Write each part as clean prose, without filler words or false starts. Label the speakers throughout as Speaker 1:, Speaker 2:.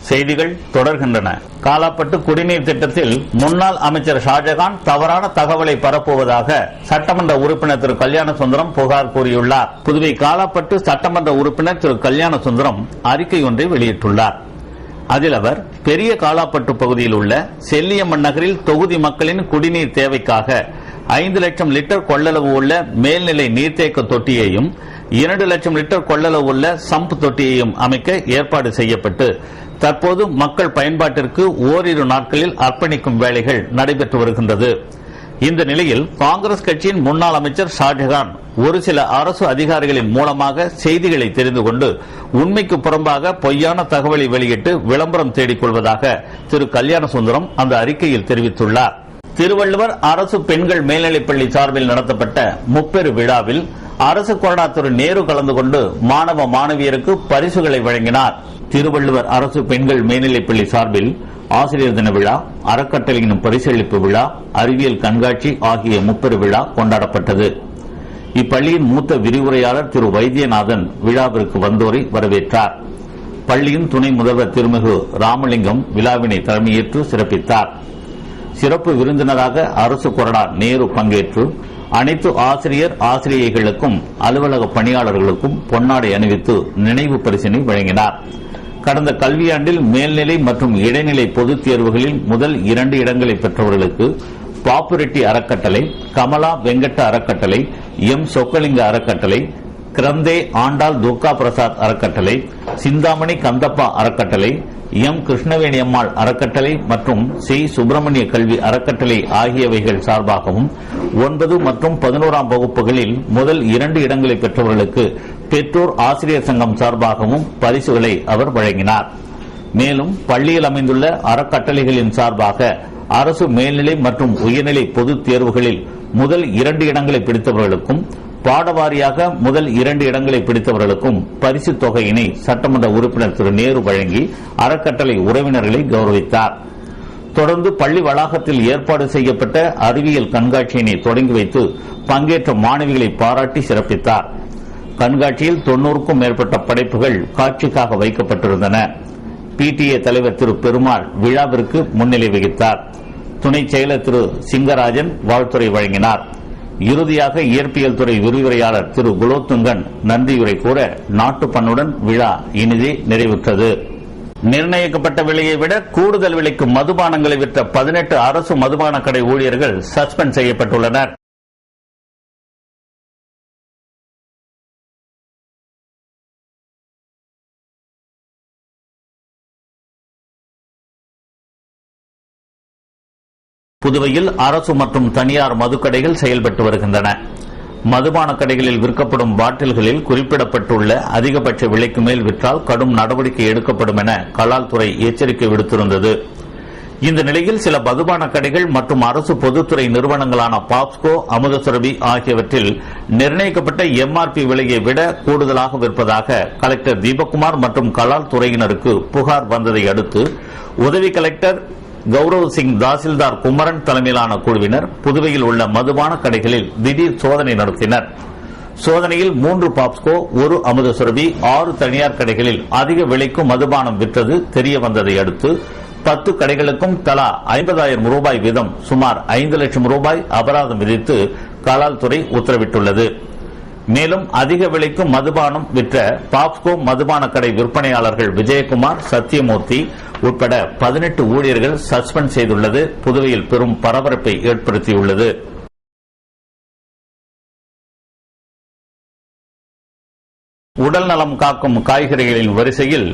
Speaker 1: செய்திகள் தொடர்கின்றன. காலாப்பட்டு குடிநீர் திட்டத்தில் முன்னாள் அமைச்சர் ஷாஜகான் தவறான தகவலை பரப்புவதாக சட்டமன்ற உறுப்பினர் திரு கல்யாண சுந்தரம் புகார் கூறியுள்ளார். புதுவை காலாப்பட்டு சட்டமன்ற உறுப்பினர் திரு கல்யாண சுந்தரம் அறிக்கை ஒன்றை வெளியிட்டுள்ளார். அதில் அவர் பெரிய காலாப்பட்டு பகுதியில் உள்ள செல்லியம்மன் நகரில் தொகுதி மக்களின் குடிநீர் தேவைக்காக 5 லட்சம் லிட்டர் கொள்ளளவு உள்ள மேல்நிலை நீர்த்தேக்க தொட்டியையும் 2 லட்சம் லிட்டர் கொள்ளளவு உள்ள சம்ப் தொட்டியையும் அமைக்க ஏற்பாடு செய்யப்பட்டு தற்போது மக்கள் பயன்பாட்டிற்கு ஓரிரு நாட்களில் அர்ப்பணிக்கும் வேலைகள் நடைபெற்று வருகின்றது. இந்த நிலையில் காங்கிரஸ் கட்சியின் முன்னாள் அமைச்சர் ஷாஜகான் ஒரு சில அரசு அதிகாரிகளின் மூலமாக செய்திகளை தெரிந்து கொண்டு உண்மைக்கு புறம்பாக பொய்யான தகவலை வெளியிட்டு விளம்பரம் தேடிக் கொள்வதாக திரு கல்யாண சுந்தரம் அந்த அறிக்கையில் தெரிவித்துள்ளார். திருவள்ளுவர் அரசு பெண்கள் மேல்நிலைப்பள்ளி சார்பில் நடத்தப்பட்ட முப்பெரு விழாவில் அரசு கொறடா திரு நேரு கலந்து கொண்டு மாணவ மாணவியருக்கு பரிசுகளை வழங்கினார். திருவள்ளுவர் அரசு பெண்கள் மேல்நிலைப்பள்ளி சார்பில் ஆசிரியர் தின விழா, அறக்கட்டளையின் பரிசளிப்பு விழா, அறிவியல் கண்காட்சி ஆகிய முப்பெரு விழா கொண்டாடப்பட்டது. இப்பள்ளியின் மூத்த விரிவுரையாளர் திரு வைத்தியநாதன் விழாவிற்கு வந்தோரை வரவேற்றார். பள்ளியின் துணை முதல்வர் திருமிகு ராமலிங்கம் விழாவினை தலைமையேற்று சிறப்பித்தார். சிறப்பு விருந்தினராக அரசு கொறடா நேரு பங்கேற்று அனைத்து ஆசிரியர் ஆசிரியைகளுக்கும் அலுவலக பணியாளர்களுக்கும் பொன்னாடை அணிவித்து நினைவு பரிசினை வழங்கினார். கடந்த கல்வியாண்டில் மேல்நிலை மற்றும் இடைநிலை பொதுத் தேர்வுகளில் முதல் 2 இடங்களை பெற்றவர்களுக்கு பாப்புரெட்டி அறக்கட்டளை, கமலா வெங்கட்ட அறக்கட்டளை, எம் சொக்கலிங்க அறக்கட்டளை, கிரந்தே ஆண்டாள் துர்கா பிரசாத் அறக்கட்டளை, சிந்தாமணி கந்தப்பா அறக்கட்டளை, எம் கிருஷ்ணவேணி அம்மாள் அறக்கட்டளை மற்றும் சி சுப்பிரமணிய கல்வி அறக்கட்டளை ஆகியவைகள் சார்பாகவும் 9 மற்றும் 11ஆம் வகுப்புகளில் முதல் 2 இடங்களை பெற்றவர்களுக்கு பெற்றோர் ஆசிரியர் சங்கம் சார்பாகவும் பரிசுகளை அவர் வழங்கினார். மேலும் பள்ளியில் அமைந்துள்ள அறக்கட்டளைகளின் சார்பாக அரசு மேல்நிலை மற்றும் உயர்நிலை பொதுத் தேர்வுகளில் முதல் 2 இடங்களை பிடித்தவர்களுக்கும் பாடவாரியாக முதல் 2 இடங்களை பிடித்தவர்களுக்கும் பரிசு தொகையினை சட்டமன்ற உறுப்பினர் திரு நேரு வழங்கி அறக்கட்டளை உறவினர்களை கௌரவித்தார். தொடர்ந்து பள்ளி வளாகத்தில் ஏற்பாடு செய்யப்பட்ட அறிவியல் கண்காட்சியினை தொடங்கி வைத்து பங்கேற்ற மாணவிகளை பாராட்டி சிறப்பித்தார். கண்காட்சியில் 90க்கும் மேற்பட்ட படைப்புகள் காட்சிக்காக வைக்கப்பட்டிருந்தன. PTA தலைவர் திரு பெருமாள் விழாவிற்கு முன்னிலை வகித்தார். துணை செயலர் திரு சிங்கராஜன் வாழ்த்துரை வழங்கினார். இறுதியாக இயற்பியல் துறை விரிவுரையாளர் திரு குலோத்துங்கன் நன்றியுரை கூற நாட்டுப்பண்ணுடன் விழா இனிதே நிறைவுற்றது. நிர்ணயிக்கப்பட்ட விலையை விட கூடுதல் விலைக்கு மதுபானங்களை விற்ற 18 அரசு மதுபான கடை ஊழியர்கள் சஸ்பெண்ட் செய்யப்பட்டுள்ளனர். புதுவையில் அரசு மற்றும் தனியார் மதுக்கடைகள் செயல்பட்டு வருகின்றன. மதுபான கடைகளில் விற்கப்படும் பாட்டில்களில் குறிப்பிடப்பட்டுள்ள அதிகபட்ச விலைக்கு மேல் விற்றால் கடும் நடவடிக்கை எடுக்கப்படும் என கலால் துறை எச்சரிக்கை விடுத்திருந்தது. இந்த நிலையில் சில மதுபான கடைகள் மற்றும் அரசு பொதுத்துறை நிறுவனங்களான பாப்ஸ்கோ, அமுதசுரபி ஆகியவற்றில் நிர்ணயிக்கப்பட்ட MRP விலையை விட கூடுதலாக விற்பதாக கலெக்டர் தீபக்குமார் மற்றும் கலால் துறையினருக்கு புகார் வந்ததை அடுத்து உதவி கலெக்டர் கௌரவ் சிங், தாசில்தார் குமரன் தலைமையிலான குழுவினர் புதுவையில் உள்ள மதுபான கடைகளில் திடீர் சோதனை நடத்தினர். சோதனையில் 3 பாப்ஸ்கோ, 1 அமுதசுரபி, 6 தனியார் கடைகளில் அதிக விலைக்கு மதுபானம் விற்றது தெரிய வந்ததை அடுத்து 10 கடைகளுக்கும் தலா 50,000 ரூபாய் வீதம் சுமார் 5 லட்சம் ரூபாய் அபராதம் விதித்து கலால் துறை உத்தரவிட்டுள்ளது. மேலும் அதிக விலைக்கு மதுபானம் விற்ற பாப்ஸ்கோ மதுபான கடை விற்பனையாளர்கள் விஜயகுமார், சத்தியமூர்த்தி உட்பட 18 ஊழியர்கள் சஸ்பெண்ட் செய்துள்ளது புதுவையில் பெரும் பரபரப்பை ஏற்படுத்தியுள்ளது. உடல் நலம் காக்கும் காய்கறிகளின் வரிசையில்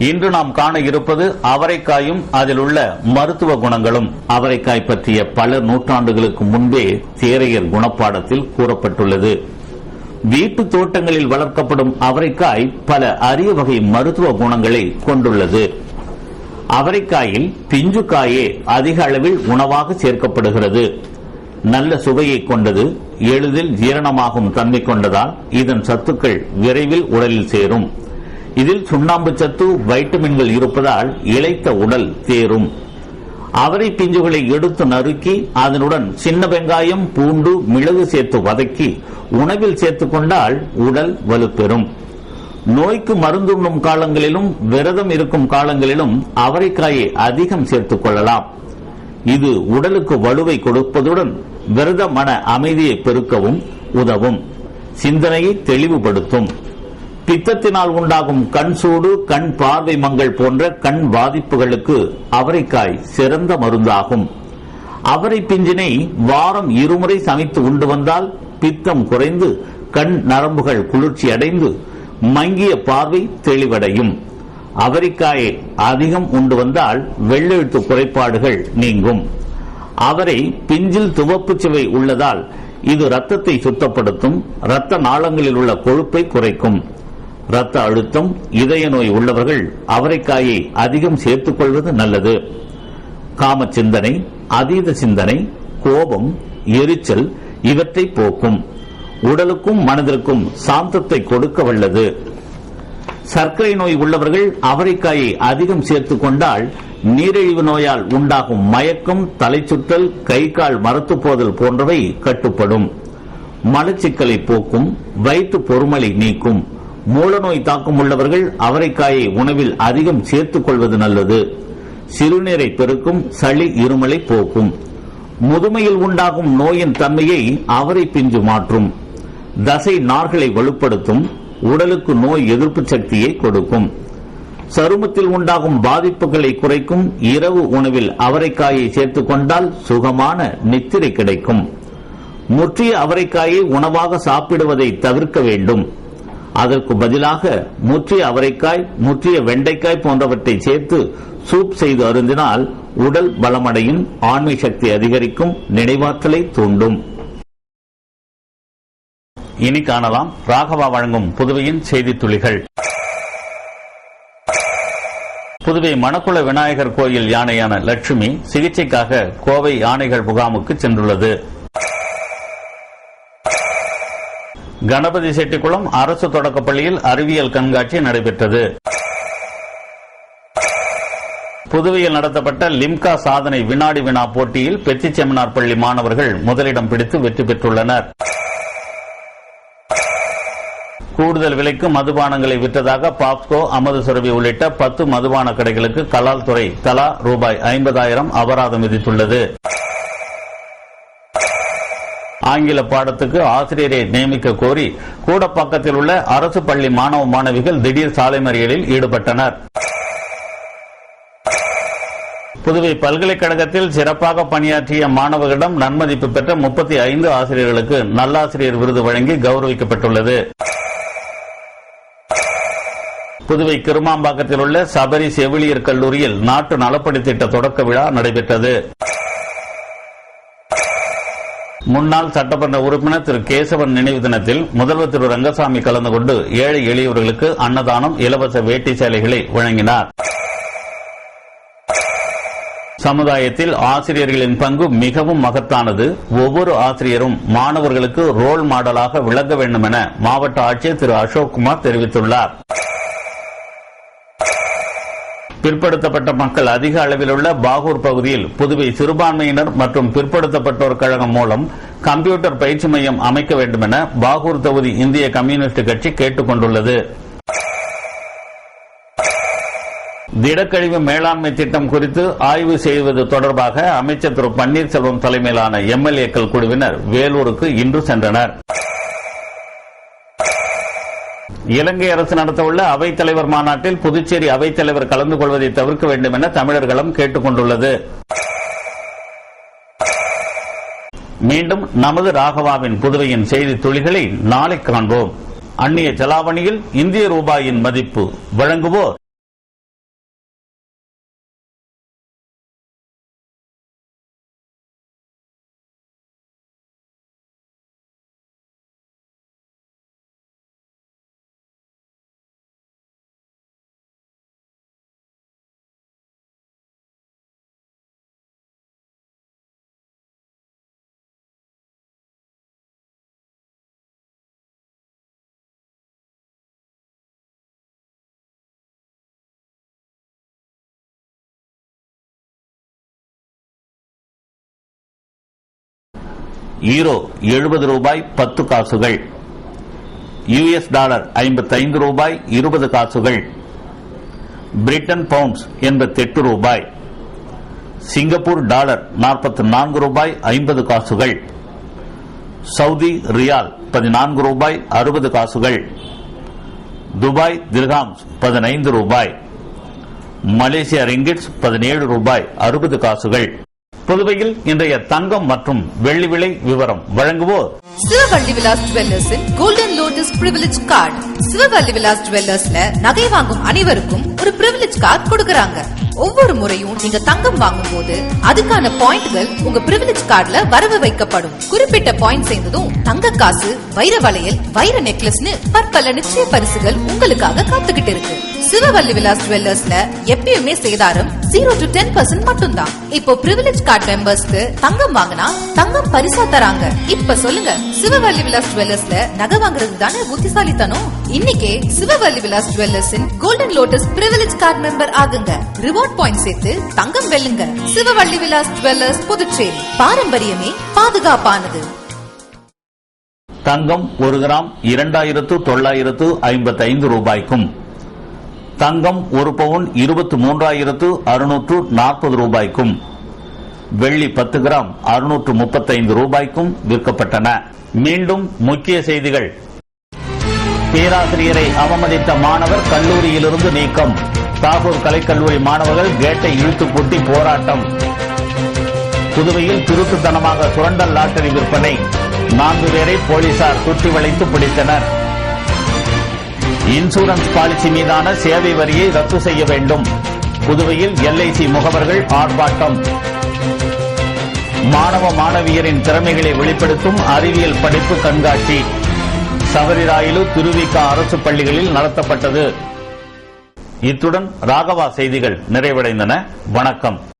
Speaker 1: இன்று நாம் காண இருப்பது அவரைக்காயும் அதில் உள்ள மருத்துவ குணங்களும். அவரைக்காய் பற்றிய பல நூற்றாண்டுகளுக்கு முன்பே தேரையர் குணப்பாடத்தில் கூறப்பட்டுள்ளது. வீட்டு தோட்டங்களில் வளர்க்கப்படும் அவரைக்காய் பல அரிய வகை மருத்துவ குணங்களை கொண்டுள்ளது. அவரைக்காயில் பிஞ்சு காயே அதிக அளவில் உணவாக சேர்க்கப்படுகிறது. நல்ல சுவையை கொண்டது, எளிதில் ஜீரணமாகும் தன்மை கொண்டதால் இதன் சத்துக்கள் விரைவில் உடலில் சேரும். இதில் சுண்ணாம்பு சத்து, வைட்டமின்கள் இருப்பதால் இளைத்த உடல் தேரும். அவரை பிஞ்சுகளை எடுத்து நறுக்கி அதனுடன் சின்ன வெங்காயம், பூண்டு, மிளகு சேர்த்து வதக்கி உணவில் சேர்த்துக் கொண்டால் உடல் வலுப்பெறும். நோய்க்கு மருந்துண்ணும் காலங்களிலும் விரதம் இருக்கும் காலங்களிலும் அவரைக்காயை அதிகம் சேர்த்துக் கொள்ளலாம். இது உடலுக்கு வலுவை கொடுப்பதுடன் விரத மன அமைதியை பெருக்கவும் உதவும். சிந்தனையை தெளிவுபடுத்தும். பித்தத்தினால் உண்டாகும் கண் சூடு, கண் பார்வை மங்கல் போன்ற கண் பாதிப்புகளுக்கு அவரைக்காய் சிறந்த மருந்தாகும். அவரை பிஞ்சினை வாரம் 2 முறை சமைத்து உண்டு வந்தால் பித்தம் குறைந்து கண் நரம்புகள் குளிர்ச்சி அடைந்து மங்கிய பார்வை தெளிவடையும். அவரைக்காயை அதிகம் உண்டு வந்தால் வெள்ளெழுத்து குறைபாடுகள் நீங்கும். அவரை பிஞ்சில் துவப்பு சுவை உள்ளதால் இது இரத்தத்தை சுத்தப்படுத்தும். இரத்த நாளங்களில் உள்ள கொழுப்பை குறைக்கும். இரத்த அழுத்தம், இதய நோய் உள்ளவர்கள் அவரைக்காயை அதிகம் சேர்த்துக் கொள்வது நல்லது. காம சிந்தனை, அதீத சிந்தனை, கோபம், எரிச்சல் இவற்றை போக்கும். உடலுக்கும் மனதிற்கும் சாந்தத்தை கொடுக்க வல்லது. சர்க்கரை நோய் உள்ளவர்கள் அவரைக்காயை அதிகம் சேர்த்துக் கொண்டால் நீரிழிவு நோயால் உண்டாகும் மயக்கம், தலைச்சுற்றல், கை கால் மரத்து போதல் போன்றவை கட்டுப்படும். மலச்சிக்கலை போக்கும். வயிற்று பொறுமலை நீக்கும். மூலநோய் தாக்கம் உள்ளவர்கள் அவரைக்காயை உணவில் அதிகம் சேர்த்துக் கொள்வது நல்லது. சிறுநீரை பெருக்கும். சளி இருமலை போக்கும். முதுமையில் உண்டாகும் நோயின் தன்மையை அவரை பிஞ்சு மாற்றும். தசை நார்களை வலுப்படுத்தும். உடலுக்கு நோய் எதிர்ப்பு சக்தியை கொடுக்கும். சருமத்தில் உண்டாகும் பாதிப்புகளை குறைக்கும். இரவு உணவில் அவரைக்காயை சேர்த்துக் கொண்டால் சுகமான நித்திரை கிடைக்கும். முற்றிய அவரைக்காயை உணவாக சாப்பிடுவதை தவிர்க்க வேண்டும். அதற்கு பதிலாக முற்றிய அவரைக்காய், முற்றிய வெண்டைக்காய் போன்றவற்றை சேர்த்து சூப் செய்து அருந்தினால் உடல் பலமடையும். ஆண்மை சக்தி அதிகரிக்கும். நினைவாற்றலை தூண்டும். இனி காணலாம் ராகவா வழங்கும் புதுவையின் செய்தி துளிகள். புதுவை மணக்குள விநாயகர் கோயில் யானையான லட்சுமி சிகிச்சைக்காக கோவை யானைகள் முகாமுக்கு சென்றுள்ளது. கணபதி செட்டிக்குளம் அரசு தொடக்கப்பள்ளியில் அறிவியல் கண்காட்சி நடைபெற்றது. புதுவையில் நடத்தப்பட்ட லிம்கா சாதனை வினாடி வினா போட்டியில் பெத்தி செம்மனார் பள்ளி மாணவர்கள் முதலிடம் பிடித்து வெற்றி பெற்றுள்ளனர். கூடுதல் விலைக்கு மதுபானங்களை விற்றதாக பாப்ஸ்கோ, அமது சுரபி உள்ளிட்ட 10 மதுபான கடைகளுக்கு கலால் துறை தலா ரூபாய் 50,000 அபராதம் விதித்துள்ளது. ஆங்கில பாடத்துக்கு ஆசிரியரை நியமிக்க கோரி கூடப்பாக்கத்தில் உள்ள அரசு பள்ளி மாணவ மாணவிகள் திடீர் சாலை மறியலில் ஈடுபட்டனர். புதுவை பல்கலைக்கழகத்தில் சிறப்பாக பணியாற்றிய மாணவர்களிடம் நன்மதிப்பு பெற்ற 35 ஆசிரியர்களுக்கு நல்லாசிரியர் விருது வழங்கி கௌரவிக்கப்பட்டுள்ளது. புதுவை கிருமாம்பாக்கத்தில் உள்ள சபரி செவிலியர் கல்லூரியில் நாட்டு நலப்பணி திட்ட தொடக்க விழா நடைபெற்றது. முன்னாள் சட்டமன்ற உறுப்பினர் திரு கேசவன் நினைவு தினத்தில் முதல்வர் திரு ரங்கசாமி கலந்து கொண்டு ஏழை எளியவர்களுக்கு அன்னதானம், இலவச வேட்டி சேலைகளை வழங்கினார். சமுதாயத்தில் ஆசிரியர்களின் பங்கு மிகவும் மகத்தானது. ஒவ்வொரு ஆசிரியரும் மாணவர்களுக்கு ரோல் மாடலாக விளங்க வேண்டும் என மாவட்ட ஆட்சியர் திரு அசோக்குமார் தெரிவித்துள்ளார். பிற்படுத்தப்பட்ட மக்கள் அதிக அளவில் உள்ள பாகூர் பகுதியில் புதுவை சிறுபான்மையினர் மற்றும் பிற்படுத்தப்பட்டோர் கழகம் மூலம் கம்ப்யூட்டர் பயிற்சி மையம் அமைக்க வேண்டும் என பாகூர் தொகுதி இந்திய கம்யூனிஸ்ட் கட்சி கேட்டுக் கொண்டுள்ளது. திடக்கழிவு மேலாண்மை திட்டம் குறித்து ஆய்வு செய்வது தொடர்பாக அமைச்சர் திரு பன்னீர்செல்வம் தலைமையிலான எம்எல்ஏக்கள் குழுவினர் வேலூருக்கு இன்று சென்றனர். இலங்கை அரசு நடத்தவுள்ள அவைத்தலைவர் மாநாட்டில் புதுச்சேரி அவைத்தலைவர் கலந்து கொள்வதை தவிர்க்க வேண்டும் என தமிழர்களும் கேட்டுக் கொண்டுள்ளது. மீண்டும் நமது ராகவாவின் புதுவையின் செய்தி துளிகளை நாளை காண்போம். அந்நிய செலாவணியில் இந்திய ரூபாயின் மதிப்பு. வழங்குவோர் ஈரோ 70 ரூபாய் 10 காசுகள். யுஎஸ் டாலர் 55 ரூபாய் 20 காசுகள், பிரிட்டன் பவுண்ட்ஸ் 88 ரூபாய், சிங்கப்பூர் டாலர் 44 ரூபாய் 50 காசுகள், சவுதி ரியால் 14 ரூபாய் 60 காசுகள், துபாய் திர்ஹாம்ஸ் 15 ரூபாய், மலேசியா ரிங்கிட்ஸ் 17 ரூபாய் 60 காசுகள். புதுவையில் இன்றைய தங்கம் மற்றும் வெள்ளி விலை விவரம் வழங்குவோர்
Speaker 2: சிவவள்ளி விலாஸ் ஜுவல்லர்ஸின் golden lotus privilege card. Sivavalli Vilas ஜுவல்லர்ஸ்ல நகை வாங்கும் அனைவருக்கும் ஒரு பிரிவிலேஜ் கார்டு கொடுக்கறாங்க. ஒவ்வொரு முறையும் நீங்க தங்கம் வாங்கும் போது அதுக்கான பாயிண்ட்கள் உங்க பிரிவிலேஜ் கார்டுல வரவு வைக்கப்படும். குறிப்பிட்ட பாயிண்ட் சேர்ந்ததும் தங்க காசு, வைர வளையல், வைர நெக்லஸ்னு பற்பல நிச்சய பரிசுகள் உங்களுக்காக காத்துக்கிட்டு இருக்கு. சிவவள்ளி விலாஸ் ஜுவல்லர்ஸ்ல எப்பயுமே சேதாரம் 0 to 10% மட்டும்தான். இப்போ பிரிவிலேஜ் கார்டு மெம்பர்ஸ்க்கு தங்கம் வாங்கினா தங்கம் பரிசா தராங்க. இப்ப சொல்லுங்க, சிவவள்ளி விலாஸ் ஜுவல்லர்ஸ்ல நகை வாங்குறது தானே புத்திசாலித்தனம்? இன்னைக்கே சிவவள்ளி விலாஸ் ஜுவல்லர்ஸின் golden lotus privilege card member ஆகுங்க. ரிவார்ட் பாயிண்ட் சேர்த்து தங்கம் வெல்லுங்க. சிவவள்ளி விலாஸ் ஜுவல்லர்ஸ், புதுச்சேரி. பாரம்பரியமே பாதுகாப்பானது.
Speaker 1: தங்கம் 1 கிராம் 2955 ரூபாய்க்கும், தங்கம் 1 பவுன் 23,640 ரூபாய்க்கும், வெள்ளி 10 கிராம் 635 ரூபாய்க்கும் விற்கப்பட்டன. மீண்டும் முக்கிய செய்திகள். பேராசிரியரை அவமதித்த மாணவர் கல்லூரியிலிருந்து நீக்கம். தாகூர் கலைக்கல்லூரி மாணவர்கள் கேட்டை இழுத்து பூட்டி போராட்டம். புதுவையில் திருட்டுத்தனமாக சுரண்டல் லாட்டரி விற்பனை. 4 பேரை போலீசார் சுற்றி வளைத்து பிடித்தனர். இன்சூரன்ஸ் பாலிசி மீதான சேவை வரியை ரத்து செய்ய வேண்டும். புதுவையில் LIC முகவர்கள் ஆர்ப்பாட்டம். மாணவ மாணவியரின் திறமைகளை வெளிப்படுத்தும் அறிவியல் படிப்பு கண்காட்சி சபரிராயிலு திருவிக அரசு பள்ளிகளில் நடத்தப்பட்டது. இத்துடன் ராகவா செய்திகள் நிறைவடைந்தன. வணக்கம்.